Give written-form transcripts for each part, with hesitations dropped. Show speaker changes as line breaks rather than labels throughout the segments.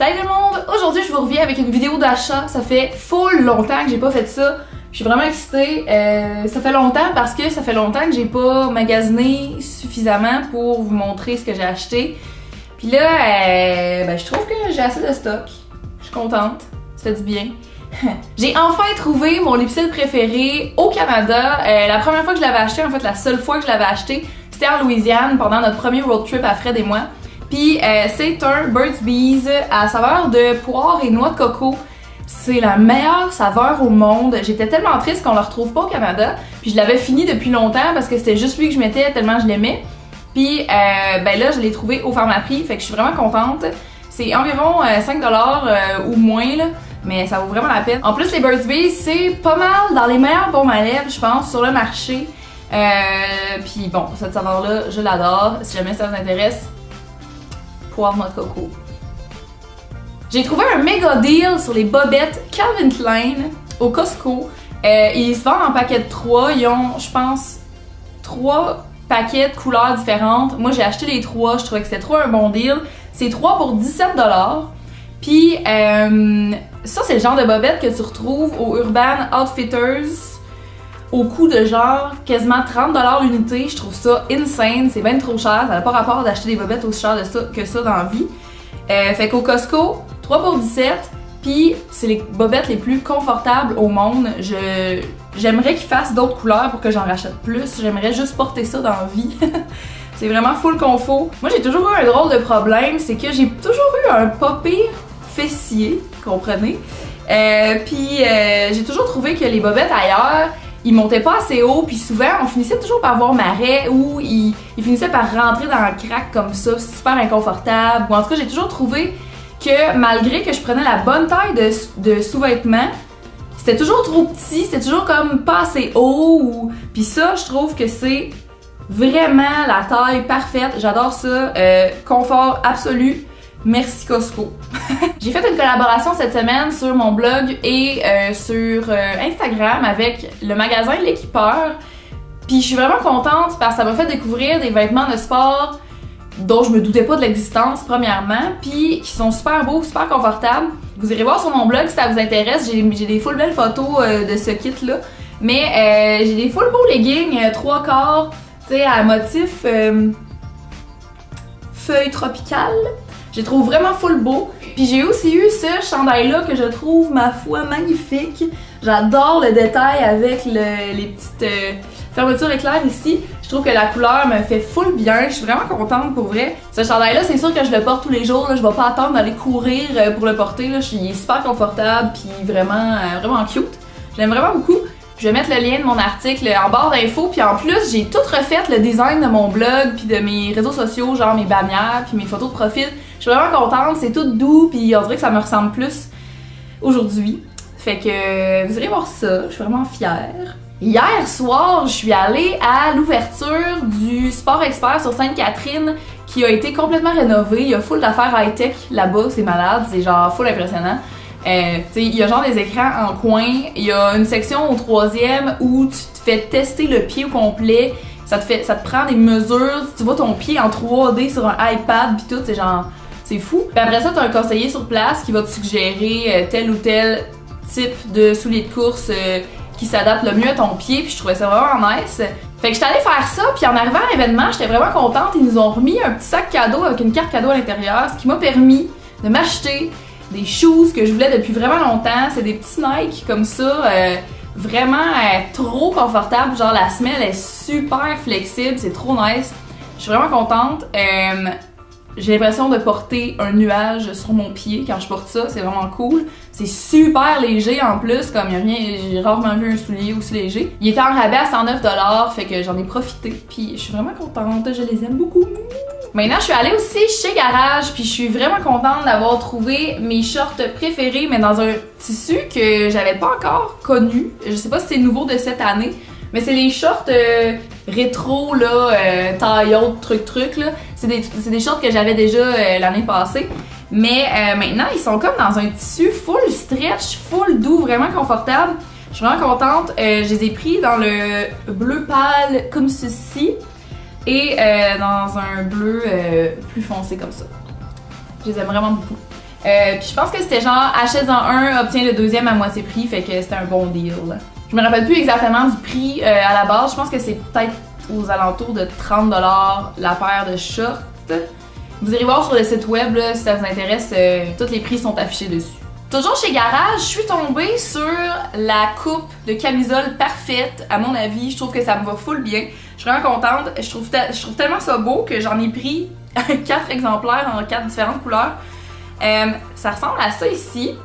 Salut tout le monde! Aujourd'hui, je vous reviens avec une vidéo d'achat. Ça fait full longtemps que j'ai pas fait ça. Je suis vraiment excitée. Ça fait longtemps parce que ça fait longtemps que j'ai pas magasiné suffisamment pour vous montrer ce que j'ai acheté. Puis là, je trouve que j'ai assez de stock. Je suis contente. Ça fait du bien. J'ai enfin trouvé mon lip-cil préféré au Canada. La première fois que je l'avais acheté, en fait la seule fois que je l'avais acheté, c'était en Louisiane pendant notre premier road trip à Fred et moi. Puis c'est un Burt's Bees à saveur de poire et noix de coco. C'est la meilleure saveur au monde. J'étais tellement triste qu'on le retrouve pas au Canada. Puis je l'avais fini depuis longtemps parce que c'était juste lui que je mettais tellement je l'aimais. Puis là je l'ai trouvé au Pharmaprix, fait que je suis vraiment contente. C'est environ 5$ ou moins là, mais ça vaut vraiment la peine. En plus les Burt's Bees c'est pas mal dans les meilleurs baumes à lèvres je pense sur le marché. Puis bon, cette saveur là je l'adore. Si jamais ça vous intéresse, poire noix de coco. J'ai trouvé un méga deal sur les bobettes Calvin Klein au Costco. Ils se vendent en paquet de 3. Ils ont, je pense, 3 paquets de couleurs différentes. Moi, j'ai acheté les 3. Je trouvais que c'était trop un bon deal. C'est 3 pour 17$. Puis, ça, c'est le genre de bobettes que tu retrouves au Urban Outfitters au coût de genre quasiment 30$ l'unité. Je trouve ça insane. C'est bien trop cher. Ça n'a pas rapport d'acheter des bobettes aussi chères que ça dans la vie. Fait qu'au Costco, 3 pour 17$, puis c'est les bobettes les plus confortables au monde. J'aimerais qu'ils fassent d'autres couleurs pour que j'en rachète plus. J'aimerais juste porter ça dans la vie. C'est vraiment full confort. Moi, j'ai toujours eu un drôle de problème, c'est que j'ai toujours eu un pas pire fessier, comprenez? Puis j'ai toujours trouvé que les bobettes ailleurs, ils montaient pas assez haut, puis souvent on finissait toujours par voir marée ou ils finissaient par rentrer dans le crack comme ça, super inconfortable. Ou en tout cas, j'ai toujours trouvé que malgré que je prenais la bonne taille de sous-vêtements, c'était toujours trop petit, c'était toujours comme pas assez haut. Puis ça, je trouve que c'est vraiment la taille parfaite. J'adore ça. Confort absolu. Merci Costco. J'ai fait une collaboration cette semaine sur mon blog et sur Instagram avec le magasin L'Équipeur. Puis je suis vraiment contente parce que ça m'a fait découvrir des vêtements de sport dont je me doutais pas de l'existence premièrement, puis qui sont super beaux, super confortables. Vous irez voir sur mon blog si ça vous intéresse. J'ai des full belles photos de ce kit-là. Mais j'ai des full beaux leggings 3/4, tu sais, à motif feuille tropicale. Je les trouve vraiment full beau. Puis j'ai aussi eu ce chandail-là que je trouve, ma foi, magnifique. J'adore le détail avec les petites fermetures éclairs ici. Je trouve que la couleur me fait full bien. Je suis vraiment contente pour vrai. Ce chandail-là, c'est sûr que je le porte tous les jours. Là. Je vais pas attendre d'aller courir pour le porter. Là. Il est super confortable puis vraiment cute. Je l'aime vraiment beaucoup. Je vais mettre le lien de mon article en barre d'infos, puis en plus, j'ai tout refait le design de mon blog, puis de mes réseaux sociaux, genre mes bannières, puis mes photos de profil. Je suis vraiment contente, c'est tout doux, puis on dirait que ça me ressemble plus aujourd'hui. Fait que vous irez voir ça, je suis vraiment fière. Hier soir, je suis allée à l'ouverture du Sport Expert sur Sainte-Catherine qui a été complètement rénové. Il y a full d'affaires high-tech là-bas, c'est malade, c'est genre full impressionnant. Il y a genre des écrans en coin, il y a une section au 3e où tu te fais tester le pied au complet, ça te prend des mesures, tu vois ton pied en 3D sur un iPad pis tout, c'est genre, c'est fou. Puis après ça, t'as un conseiller sur place qui va te suggérer tel ou tel type de souliers de course qui s'adapte le mieux à ton pied, puis je trouvais ça vraiment nice. Fait que j'étais allée faire ça, puis en arrivant à l'événement, j'étais vraiment contente, ils nous ont remis un petit sac cadeau avec une carte cadeau à l'intérieur, ce qui m'a permis de m'acheter des shoes que je voulais depuis vraiment longtemps. C'est des petits Nike comme ça, vraiment trop confortables. Genre la semelle est super flexible, c'est trop nice. Je suis vraiment contente. J'ai l'impression de porter un nuage sur mon pied quand je porte ça, c'est vraiment cool. C'est super léger en plus, comme il y a rien, j'ai rarement vu un soulier aussi léger. Il était en rabais à 109$, fait que j'en ai profité, puis je suis vraiment contente, je les aime beaucoup. Maintenant, je suis allée aussi chez Garage, puis je suis vraiment contente d'avoir trouvé mes shorts préférés, mais dans un tissu que j'avais pas encore connu. Je sais pas si c'est nouveau de cette année, mais c'est les shorts rétro, là, taille haute, truc, là. C'est des shorts que j'avais déjà l'année passée. Mais maintenant, ils sont comme dans un tissu full stretch, full doux, vraiment confortable. Je suis vraiment contente. Je les ai pris dans le bleu pâle comme ceci et dans un bleu plus foncé comme ça. Je les aime vraiment beaucoup. Puis je pense que c'était genre achète-en un, obtiens le deuxième à moitié prix, fait que c'était un bon deal. Je me rappelle plus exactement du prix à la base, je pense que c'est peut-être aux alentours de 30$ la paire de shorts. Vous irez voir sur le site web là, si ça vous intéresse, tous les prix sont affichés dessus. Toujours chez Garage, je suis tombée sur la coupe de camisole parfaite, à mon avis. Je trouve que ça me va full bien. Je suis vraiment contente. Je trouve tellement ça beau que j'en ai pris 4 exemplaires en 4 différentes couleurs. Ça ressemble à ça ici.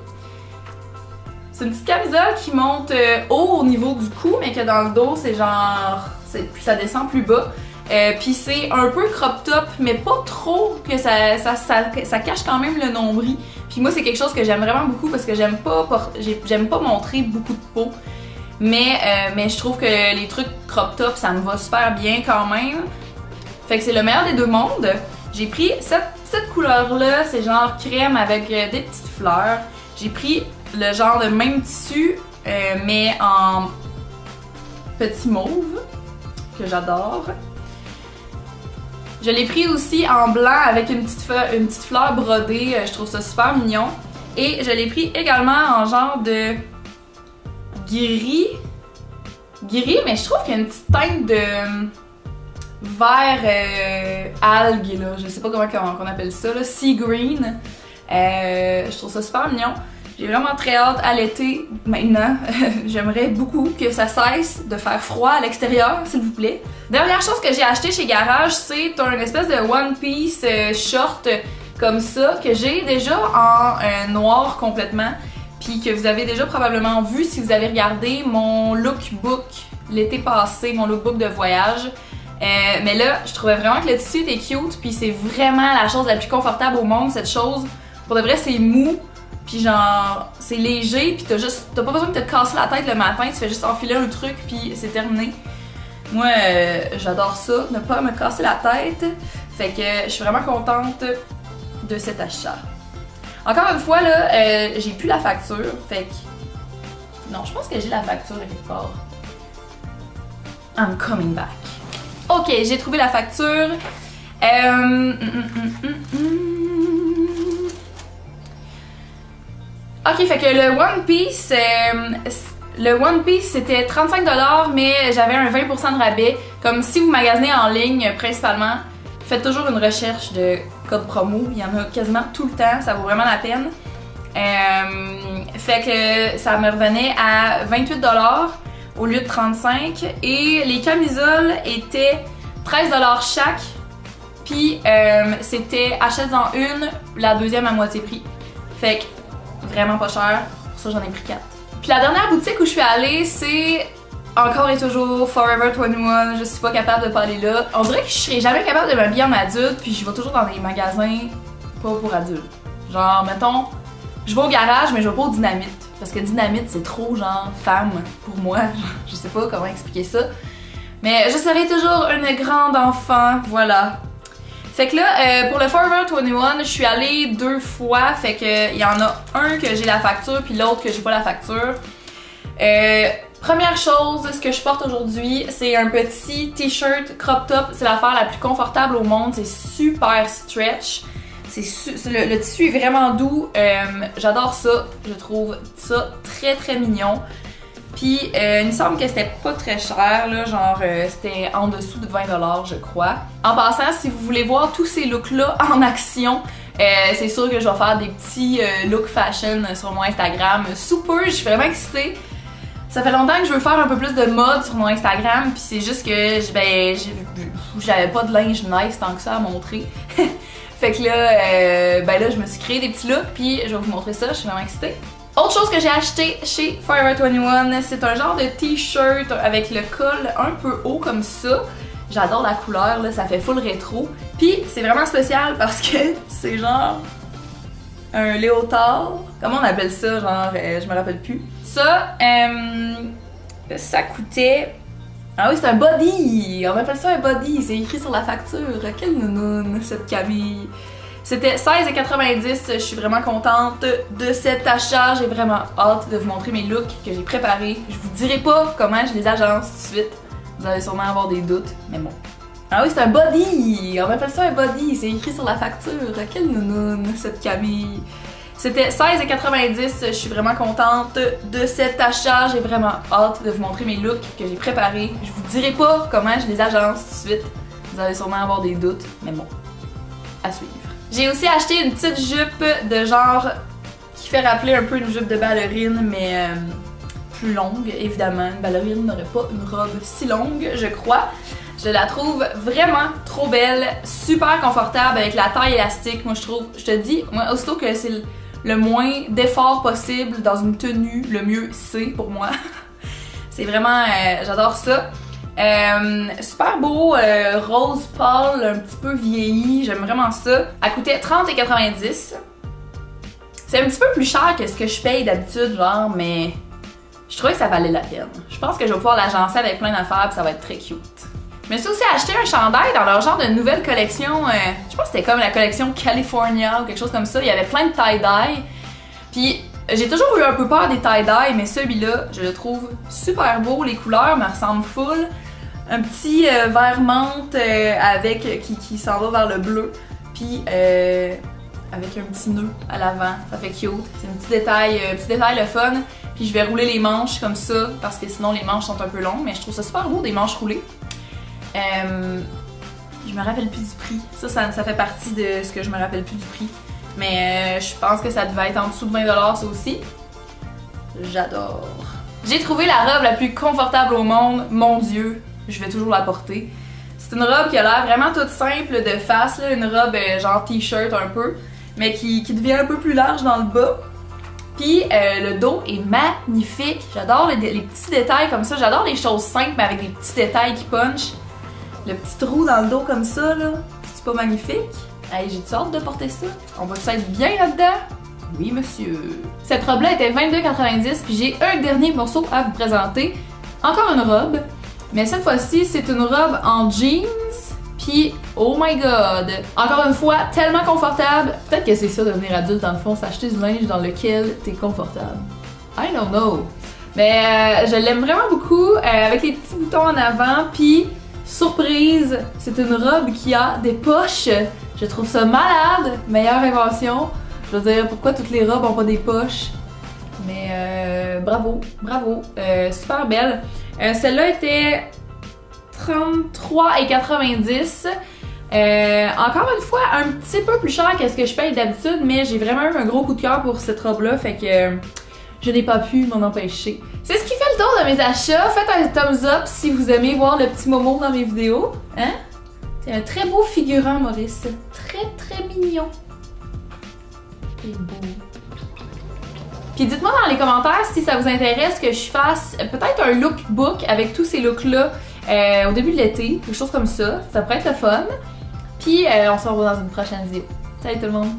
C'est une petite camisole qui monte haut au niveau du cou, mais que dans le dos, c'est genre... ça descend plus bas. Puis c'est un peu crop top, mais pas trop, que ça cache quand même le nombril. Puis moi, c'est quelque chose que j'aime vraiment beaucoup parce que j'aime pas montrer beaucoup de peau. Mais je trouve que les trucs crop top, ça me va super bien quand même. Fait que c'est le meilleur des deux mondes. J'ai pris cette couleur-là, c'est genre crème avec des petites fleurs. J'ai pris le genre de même tissu, mais en petit mauve, que j'adore. Je l'ai pris aussi en blanc avec une petite fleur brodée, je trouve ça super mignon. Et je l'ai pris également en genre de gris, mais je trouve qu'il y a une petite teinte de vert algue, là. Je sais pas comment on appelle ça, là. Sea green. Je trouve ça super mignon. J'ai vraiment très hâte à l'été maintenant. J'aimerais beaucoup que ça cesse de faire froid à l'extérieur, s'il vous plaît. Dernière chose que j'ai acheté chez Garage, c'est une espèce de One Piece short comme ça, que j'ai déjà en noir complètement, puis que vous avez déjà probablement vu si vous avez regardé mon lookbook l'été passé, mon lookbook de voyage. Mais là, je trouvais vraiment que le tissu était cute, puis c'est vraiment la chose la plus confortable au monde, cette chose. Pour de vrai, c'est mou. Puis genre, c'est léger, puis t'as pas besoin de te casser la tête le matin, tu fais juste enfiler un truc, puis c'est terminé. Moi, j'adore ça, ne pas me casser la tête. Fait que je suis vraiment contente de cet achat. Encore une fois, là, j'ai plus la facture, fait que... Non, je pense que j'ai la facture quelque part. I'm coming back. Ok, j'ai trouvé la facture. Ok, fait que le One Piece c'était 35$, mais j'avais un 20% de rabais. Comme si vous magasinez en ligne principalement, faites toujours une recherche de code promo. Il y en a quasiment tout le temps, ça vaut vraiment la peine. Fait que ça me revenait à 28$ au lieu de 35$. Et les camisoles étaient 13$ chaque. Puis c'était achète-en une, la deuxième à moitié prix. Fait que vraiment pas cher, pour ça j'en ai pris 4. Puis la dernière boutique où je suis allée, c'est encore et toujours Forever 21, je suis pas capable de pas aller là. On dirait que je serais jamais capable de m'habiller en adulte, puis je vais toujours dans des magasins pas pour adultes. Genre, mettons, je vais au Garage, mais je vais pas au Dynamite, parce que Dynamite c'est trop genre femme pour moi, je sais pas comment expliquer ça. Mais je serai toujours une grande enfant, voilà. Fait que là, pour le Forever 21, je suis allée 2 fois, fait que il y en a un que j'ai la facture, puis l'autre que j'ai pas la facture. Première chose, ce que je porte aujourd'hui, c'est un petit t-shirt crop top. C'est l'affaire la plus confortable au monde, c'est super stretch. Le tissu est vraiment doux, j'adore ça, je trouve ça très très mignon. Puis il me semble que c'était pas très cher, là, genre c'était en dessous de 20$, je crois. En passant, si vous voulez voir tous ces looks-là en action, c'est sûr que je vais faire des petits looks fashion sur mon Instagram. Super, je suis vraiment excitée. Ça fait longtemps que je veux faire un peu plus de mode sur mon Instagram, puis c'est juste que j'avais pas de linge nice tant que ça à montrer. Fait que là, là, je me suis créé des petits looks, puis je vais vous montrer ça, je suis vraiment excitée. Autre chose que j'ai acheté chez Forever 21, c'est un genre de t-shirt avec le col un peu haut comme ça. J'adore la couleur, là, ça fait full rétro. Puis c'est vraiment spécial parce que c'est genre un léotard. Comment on appelle ça? Genre, je me rappelle plus. Ça coûtait... Ah oui, c'est un body! On appelle ça un body, c'est écrit sur la facture. Quelle nounoune, cette Camille! C'était 16,90$, je suis vraiment contente de cet achat. J'ai vraiment hâte de vous montrer mes looks que j'ai préparés. Je vous dirai pas comment je les agence tout de suite. Vous allez sûrement avoir des doutes, mais bon. Ah oui, c'est un body! On appelle ça un body, c'est écrit sur la facture. Quelle nounoune, cette Camille! C'était 16,90 $. Je suis vraiment contente de cet achat. J'ai vraiment hâte de vous montrer mes looks que j'ai préparés. Je vous dirai pas comment je les agence tout de suite. Vous allez sûrement avoir des doutes, mais bon, à suivre. J'ai aussi acheté une petite jupe de genre qui fait rappeler un peu une jupe de ballerine, mais plus longue, évidemment. Une ballerine n'aurait pas une robe si longue, je crois. Je la trouve vraiment trop belle, super confortable avec la taille élastique. Moi, je trouve, je te dis, moi, aussitôt que c'est le moins d'effort possible dans une tenue, le mieux c'est pour moi. C'est vraiment, j'adore ça. Super beau, rose pâle, un petit peu vieilli, j'aime vraiment ça. Elle coûtait 30,90 $. C'est un petit peu plus cher que ce que je paye d'habitude, genre, mais je trouvais que ça valait la peine. Je pense que je vais pouvoir l'agencer avec plein d'affaires et ça va être très cute. Je me suis aussi acheté un chandail dans leur genre de nouvelle collection, je pense que c'était comme la collection California ou quelque chose comme ça. Il y avait plein de tie-dye. Puis j'ai toujours eu un peu peur des tie-dye, mais celui-là, je le trouve super beau. Les couleurs me ressemblent full. Un petit vert menthe avec qui s'en va vers le bleu. Puis avec un petit nœud à l'avant, ça fait cute. C'est un petit détail le fun. Puis je vais rouler les manches comme ça parce que sinon les manches sont un peu longues, mais je trouve ça super beau des manches roulées. Je me rappelle plus du prix. Ça fait partie de ce que je me rappelle plus du prix. Mais je pense que ça devait être en dessous de 20 $ ça aussi. J'adore. J'ai trouvé la robe la plus confortable au monde. Mon Dieu, je vais toujours la porter. C'est une robe qui a l'air vraiment toute simple de face, là, une robe genre t-shirt un peu, mais qui devient un peu plus large dans le bas. Puis le dos est magnifique. J'adore les petits détails comme ça. J'adore les choses simples mais avec des petits détails qui punchent. Le petit trou dans le dos comme ça, là, c'est pas magnifique? Hey, j'ai hâte de porter ça. On va être bien là-dedans? Oui, monsieur. Cette robe-là était 22,90 $, puis j'ai un dernier morceau à vous présenter. Encore une robe, mais cette fois-ci, c'est une robe en jeans, puis oh my god! Encore une fois, tellement confortable. Peut-être que c'est ça devenir adulte dans le fond, s'acheter du linge dans lequel t'es confortable. I don't know. Mais je l'aime vraiment beaucoup, avec les petits boutons en avant, puis surprise, c'est une robe qui a des poches. Je trouve ça malade, meilleure invention. Je veux dire, pourquoi toutes les robes ont pas des poches? Mais bravo, bravo, super belle. Celle-là était 33,90 $. Encore une fois, un petit peu plus cher que ce que je paye d'habitude, mais j'ai vraiment eu un gros coup de cœur pour cette robe-là, fait que je n'ai pas pu m'en empêcher. C'est ce qui fait le tour de mes achats. Faites un thumbs up si vous aimez voir le petit Momo dans mes vidéos. Hein? C'est un très beau figurant, Maurice. Très, très mignon. Et beau. Puis dites-moi dans les commentaires si ça vous intéresse que je fasse peut-être un lookbook avec tous ces looks-là au début de l'été, quelque chose comme ça. Ça pourrait être le fun. Puis on se revoit dans une prochaine vidéo. Salut tout le monde!